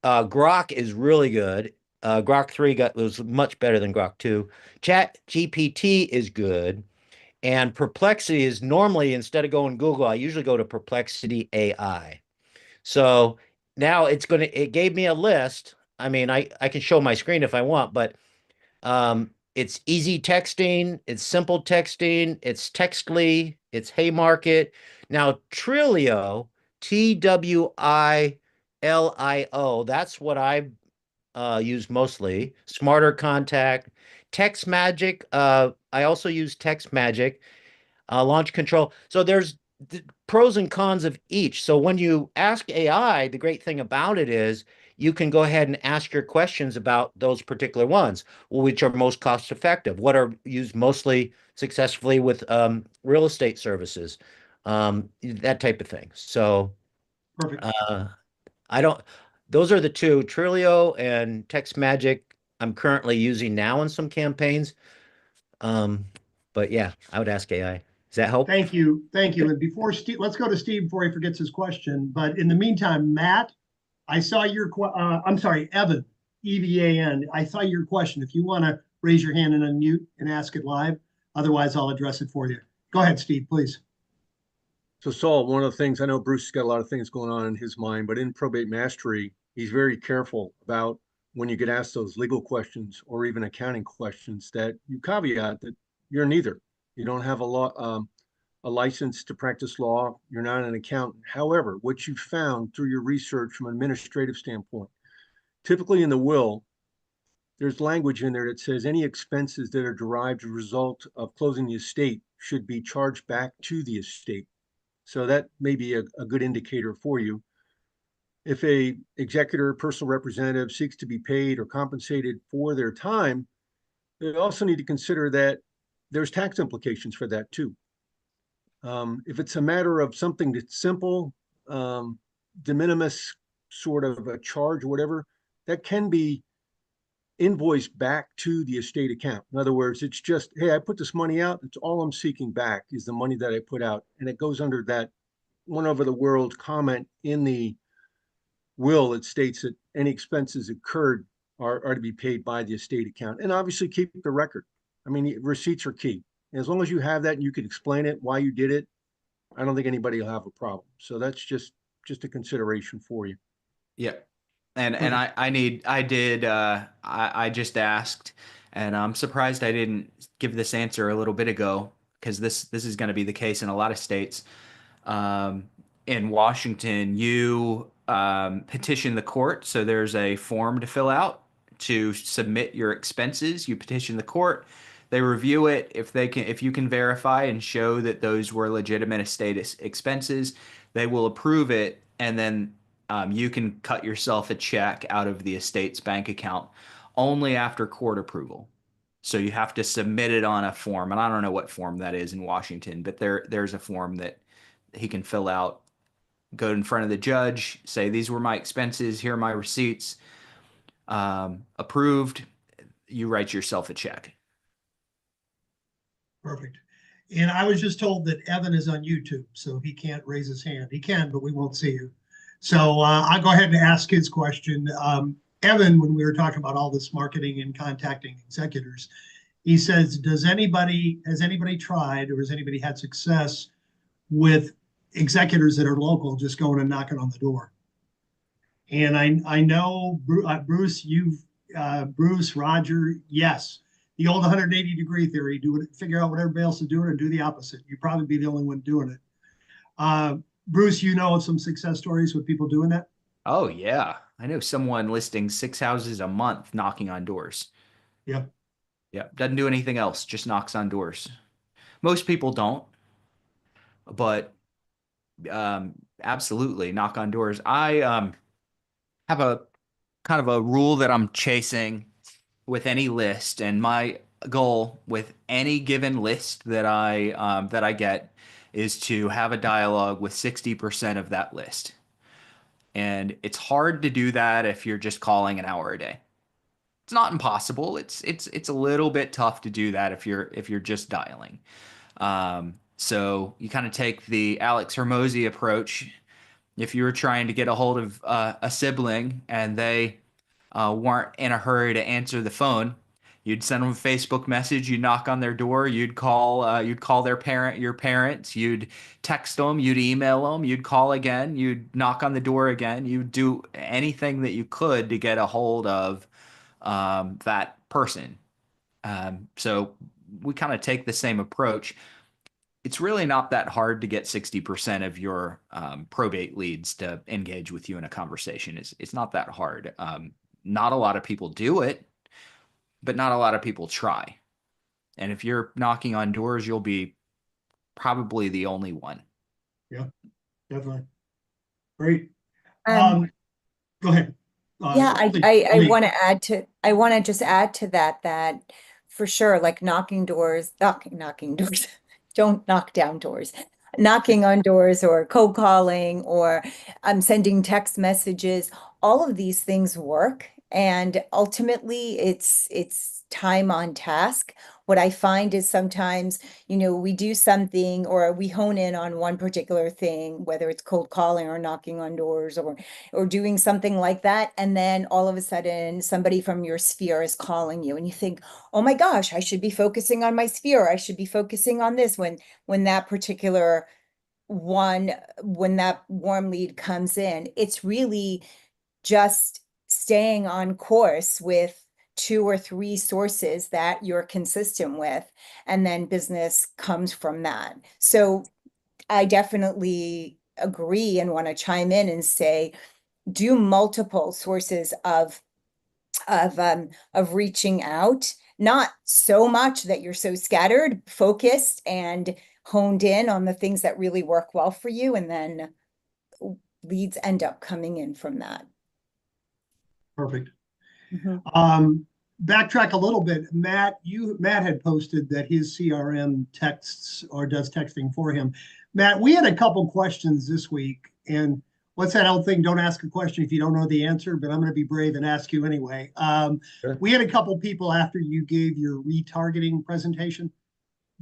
Grok is really good. Grok 3 was much better than Grok 2. Chat GPT is good. And Perplexity is normally, instead of going Google, I usually go to Perplexity AI. So now it gave me a list. I mean, I can show my screen if I want, but it's easy texting, it's simple texting, it's Textly, it's Haymarket. Now Twilio, Twilio, that's what I use mostly. Smarter Contact, Text Magic. I also use Text Magic. Launch control. So there's pros and cons of each. So when you ask AI, the great thing about it is you can go ahead and ask your questions about those particular ones, which are most cost effective, what are used mostly successfully with real estate services, that type of thing. So Perfect. I don't, those are the two, Trilio and Text Magic, I'm currently using now in some campaigns. Um, but yeah, I would ask AI. Does that help? Thank you. Thank you. And before Steve, let's go to Steve before he forgets his question. But in the meantime, Matt, I saw I'm sorry, Evan, EVAN. I saw your question. If you want to raise your hand and unmute and ask it live, otherwise I'll address it for you. Go ahead, Steve, please. So Saul, one of the things I know Bruce has got a lot of things going on in his mind, but in probate mastery, he's very careful about when you get asked those legal questions or even accounting questions that you caveat that you're neither. You don't have a a license to practice law. You're not an accountant. However, what you found through your research from an administrative standpoint, typically in the will, there's language in there that says any expenses that are derived as a result of closing the estate should be charged back to the estate. So that may be a good indicator for you. If a executor, personal representative seeks to be paid or compensated for their time, they also need to consider that there's tax implications for that too. If it's a matter of something that's simple, de minimis sort of a charge or whatever, that can be invoiced back to the estate account. In other words, it's just, hey, I put this money out. It's all I'm seeking back is the money that I put out. And it goes under that one over the world comment in the will that states that any expenses incurred are to be paid by the estate account. And obviously keep the record. I mean, receipts are key. And as long as you have that and you can explain it, why you did it, I don't think anybody will have a problem. So that's just a consideration for you. Yeah. And I just asked, and I'm surprised I didn't give this answer a little bit ago, because this is going to be the case in a lot of states. In Washington, you petition the court. So there's a form to fill out to submit your expenses. You petition the court. They review it. If you can verify and show that those were legitimate estate expenses, they will approve it, and then you can cut yourself a check out of the estate's bank account only after court approval. So you have to submit it on a form, and I don't know what form that is in Washington, but there's a form that he can fill out, go in front of the judge, say, these were my expenses, here are my receipts, approved. You write yourself a check. Perfect. And I was just told that Evan is on YouTube, so he can't raise his hand. He can, but we won't see you. So I'll go ahead and ask his question. Evan, when we were talking about all this marketing and contacting executors, he says, has anybody tried, or has anybody had success with executors that are local just going and knocking on the door? And I know, Bruce, Bruce, Roger, yes. The old 180-degree theory, figure out what everybody else is doing and do the opposite. You'd probably be the only one doing it. Bruce, you know of some success stories with people doing that? Oh, yeah. I know someone listing 6 houses a month knocking on doors. Yeah. Yeah. Doesn't do anything else, just knocks on doors. Most people don't, but absolutely knock on doors. I have a kind of a rule that I'm chasing with any list, and my goal with any given list that I get is to have a dialogue with 60% of that list. And it's hard to do that if you're just calling an hour a day. It's not impossible. It's a little bit tough to do that if you're just dialing. So you kind of take the Alex Hermosi approach. If you were trying to get a hold of a sibling and they weren't in a hurry to answer the phone, you'd send them a Facebook message, you'd knock on their door, you'd call your parents, you'd text them, you'd email them, you'd call again, you'd knock on the door again, you'd do anything that you could to get a hold of that person. So we kind of take the same approach. It's really not that hard to get 60% of your probate leads to engage with you in a conversation. It's not that hard. Not a lot of people do it, but not a lot of people try. And if you're knocking on doors, you'll be probably the only one. Yeah, definitely. Great. Um, Go ahead. Yeah, I want to just add to that for sure, like knocking doors, knocking doors, don't knock down doors, knocking on doors or cold calling or sending text messages, all of these things work. And ultimately it's time on task. What I find is sometimes, we do something or we hone in on one particular thing, whether it's cold calling or knocking on doors or doing something like that. And then all of a sudden somebody from your sphere is calling you and you think, oh my gosh, I should be focusing on my sphere. I should be focusing on this when that particular when that warm lead comes in. It's really just staying on course with 2 or 3 sources that you're consistent with, and then business comes from that. So I definitely agree and want to chime in and say, do multiple sources of reaching out, not so much that you're so scattered, focused and honed in on the things that really work well for you, and then leads end up coming in from that. Perfect. Mhm. Backtrack a little bit. Matt had posted that his CRM texts or does texting for him. Matt, we had a couple questions this week, and what's that old thing? Don't ask a question if you don't know the answer, but I'm going to be brave and ask you anyway. Sure. We had a couple people after you gave your retargeting presentation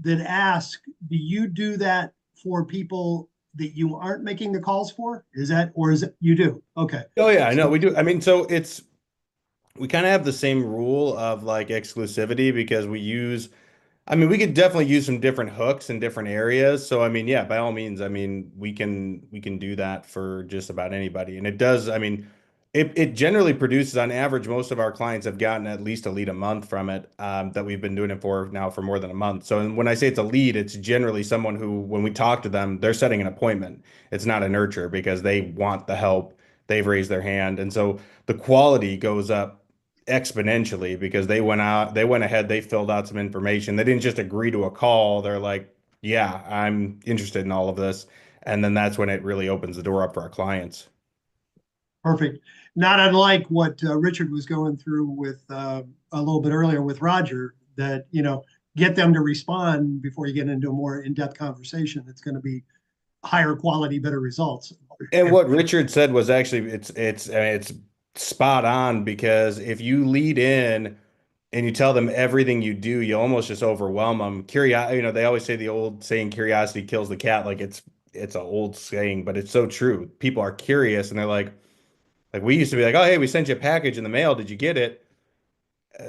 that ask, do you do that for people that you aren't making the calls for? Is that you do? Okay. Oh yeah, I know we do. I mean, so we kind of have the same rule of like exclusivity because I mean, we could definitely use some different hooks in different areas. So I mean, yeah, by all means, I mean, we can do that for just about anybody. And it does, I mean, it generally produces on average, most of our clients have gotten at least a lead a month from it, that we've been doing it for now for more than a month. So when I say it's a lead, it's generally someone who, when we talk to them, they're setting an appointment. It's not a nurture because they want the help. They've raised their hand. And so the quality goes up exponentially because they went ahead, they filled out some information. They didn't just agree to a call. They're like, yeah, I'm interested in all of this. And then that's when it really opens the door up for our clients. Perfect. Not unlike what Richard was going through with a little bit earlier with Roger, that, get them to respond before you get into a more in-depth conversation. It's going to be higher quality, better results. And what Richard said was actually it's spot on because if you lead in and you tell them everything you do, you almost just overwhelm them. They always say the old saying, curiosity kills the cat. Like it's an old saying, but it's so true. People are curious and they're like we used to be like, oh, hey, we sent you a package in the mail. Did you get it?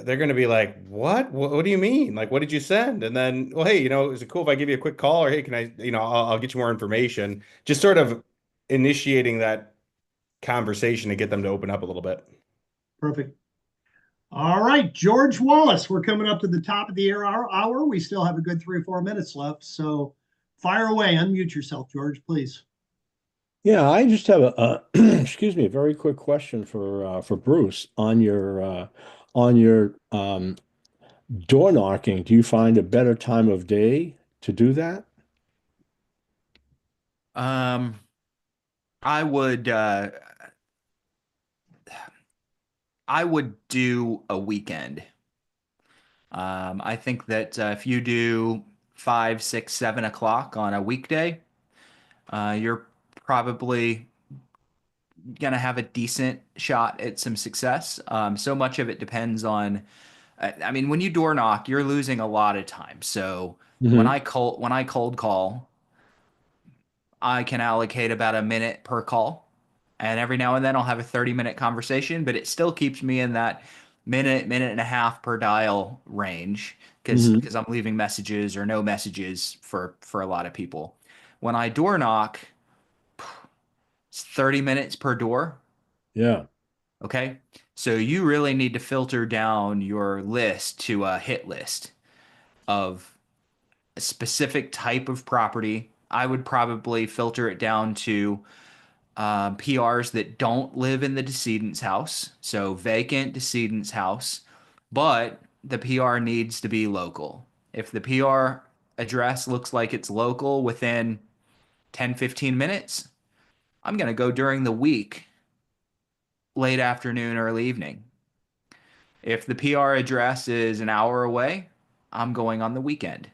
They're going to be like, what do you mean? Like, what did you send? And then, well, hey, is it cool if I give you a quick call, or hey, can I, I'll get you more information. Just sort of initiating that conversation to get them to open up a little bit. Perfect. All right, George Wallace, we're coming up to the top of the hour. We still have a good 3 or 4 minutes left. So fire away, unmute yourself, George, please. Yeah, I just have excuse me, a very quick question for Bruce on your door knocking. Do you find a better time of day to do that? I would do a weekend. I think that if you do 5, 6, 7 o'clock on a weekday, you're probably gonna have a decent shot at some success. So much of it depends on. I mean, when you door knock, you're losing a lot of time. So when I cold call, I can allocate about a minute per call. And every now and then I'll have a 30-minute conversation, but it still keeps me in that minute and a half per dial range because I'm leaving messages or no messages for a lot of people. When I door knock, it's 30 minutes per door. Yeah. Okay. So you really need to filter down your list to a hit list of a specific type of property. I would probably filter it down to PRs that don't live in the decedent's house. So vacant decedent's house, but the PR needs to be local. If the PR address looks like it's local within 10, 15 minutes, I'm going to go during the week, late afternoon, early evening. If the PR address is an hour away, I'm going on the weekend.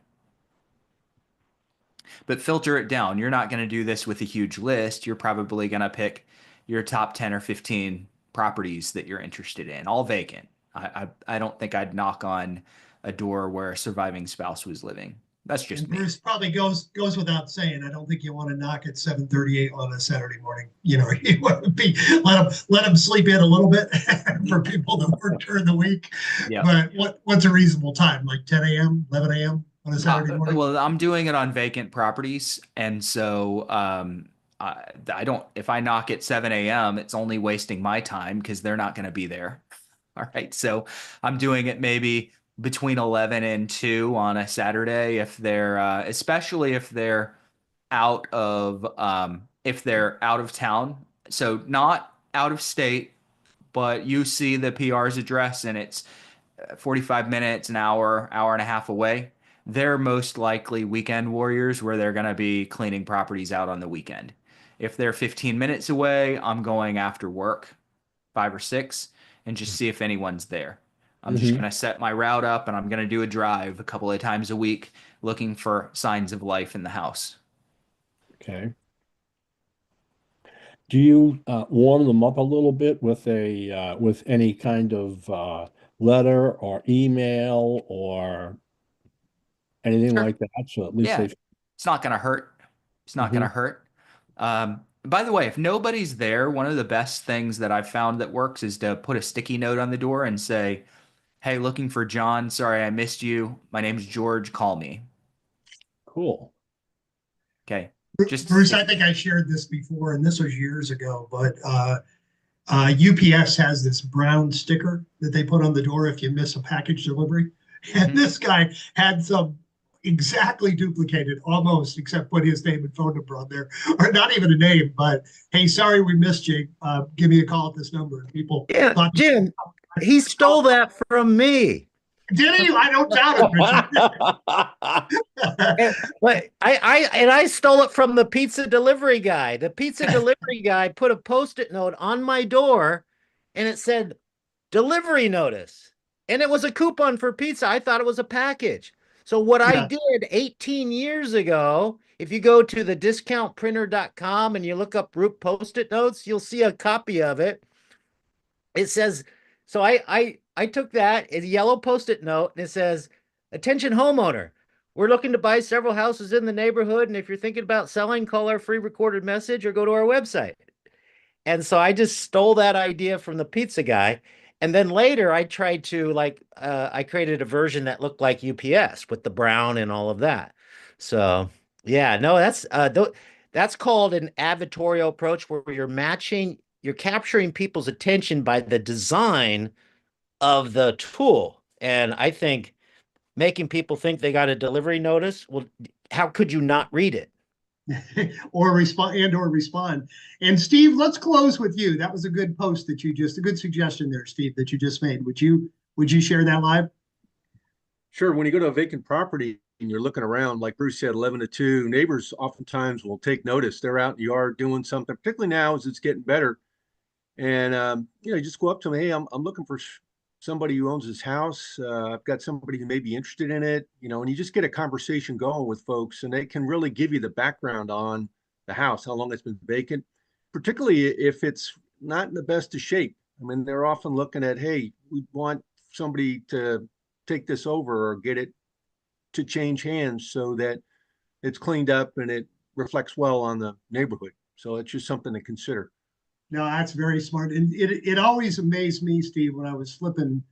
But filter it down. You're not going to do this with a huge list. You're probably going to pick your top 10 or 15 properties that you're interested in, all vacant. I don't think I'd knock on a door where a surviving spouse was living. That's just me. Bruce probably goes without saying. I don't think you want to knock at 7:38 on a Saturday morning. You want to be let them sleep in a little bit for people that work during the week. Yeah. But what's a reasonable time? Like 10 a.m., 11 a.m. on a Saturday morning? Well, I'm doing it on vacant properties, and so I don't. If I knock at 7 a.m., it's only wasting my time because they're not going to be there. All right. So I'm doing it maybe between 11 and 2 on a Saturday if they're especially if they're out of town. So not out of state, but you see the PR's address and it's 45 minutes, an hour, hour and a half away. They're most likely weekend warriors where they're going to be cleaning properties out on the weekend. If they're 15 minutes away, I'm going after work, 5 or 6, and just see if anyone's there. I'm just going to set my route up and I'm going to do a drive a couple of times a week looking for signs of life in the house. Okay. Do you warm them up a little bit with with any kind of letter or email or anything Sure. like that? So at least Yeah, they. it's not going to hurt. It's not going to hurt. By the way, if nobody's there, one of the best things that I've found that works is to put a sticky note on the door and say, "Hey, looking for John. Sorry, I missed you. My name's George. Call me." Cool. Okay. Bruce, I think I shared this before, and this was years ago, but UPS has this brown sticker that they put on the door if you miss a package delivery. And this guy had some exactly duplicated, almost, except put his name and phone number on there, or not even a name, but hey, sorry we missed you. Give me a call at this number. And people thought, Jim, he stole that from me. did he? I don't doubt it, Richard. I stole it from the pizza delivery guy. The pizza delivery guy put a Post-it note on my door and it said delivery notice. And it was a coupon for pizza. I thought it was a package. So what I did 18 years ago, if you go to the discountprinter.com and you look up Root Post-it notes, you'll see a copy of it. It says, so I took that, a yellow Post-it note, and it says, attention homeowner, we're looking to buy several houses in the neighborhood, and if you're thinking about selling, call our free recorded message or go to our website. And so I just stole that idea from the pizza guy. And then later I tried to I created a version that looked like UPS with the brown and all of that. So yeah, no, that's called an advertorial approach where you're capturing people's attention by the design of the tool. And I think making people think they got a delivery notice, well, how could you not read it? or respond. And Steve, let's close with you. That was a good post a good suggestion there, Steve, that you just made. Would you share that live? Sure. When you go to a vacant property and you're looking around, like Bruce said, 11 to 2, neighbors oftentimes will take notice. They're out in the yard doing something, particularly now as it's getting better. And, you just go up to them. Hey, I'm looking for somebody who owns this house. I've got somebody who may be interested in it, and you just get a conversation going with folks and they can really give you the background on the house, how long it's been vacant, particularly if it's not in the best of shape. I mean, they're often looking at, hey, we want somebody to take this over or get it to change hands so that it's cleaned up and it reflects well on the neighborhood. So it's just something to consider. No, that's very smart. And it always amazed me, Steve, when I was flipping,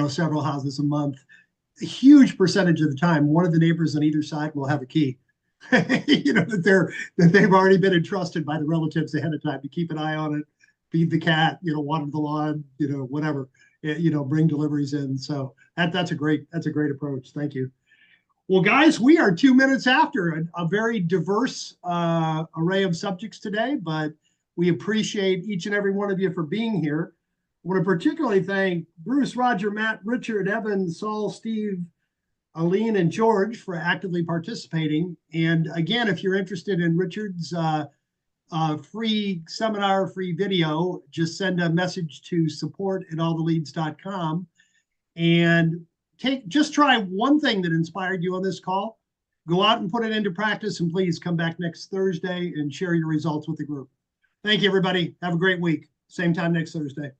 several houses a month. A huge percentage of the time, one of the neighbors on either side will have a key. that they've already been entrusted by the relatives ahead of time to keep an eye on it, feed the cat, water the lawn, whatever, bring deliveries in. So that's a great approach. Thank you. Well, guys, we are 2 minutes after a very diverse array of subjects today, but we appreciate each and every one of you for being here. I want to particularly thank Bruce, Roger, Matt, Richard, Evan, Saul, Steve, Aline, and George for actively participating. And again, if you're interested in Richard's free seminar, free video, just send a message to support@alltheleads.com and just try one thing that inspired you on this call. Go out and put it into practice, and please come back next Thursday and share your results with the group. Thank you, everybody. Have a great week. Same time next Thursday.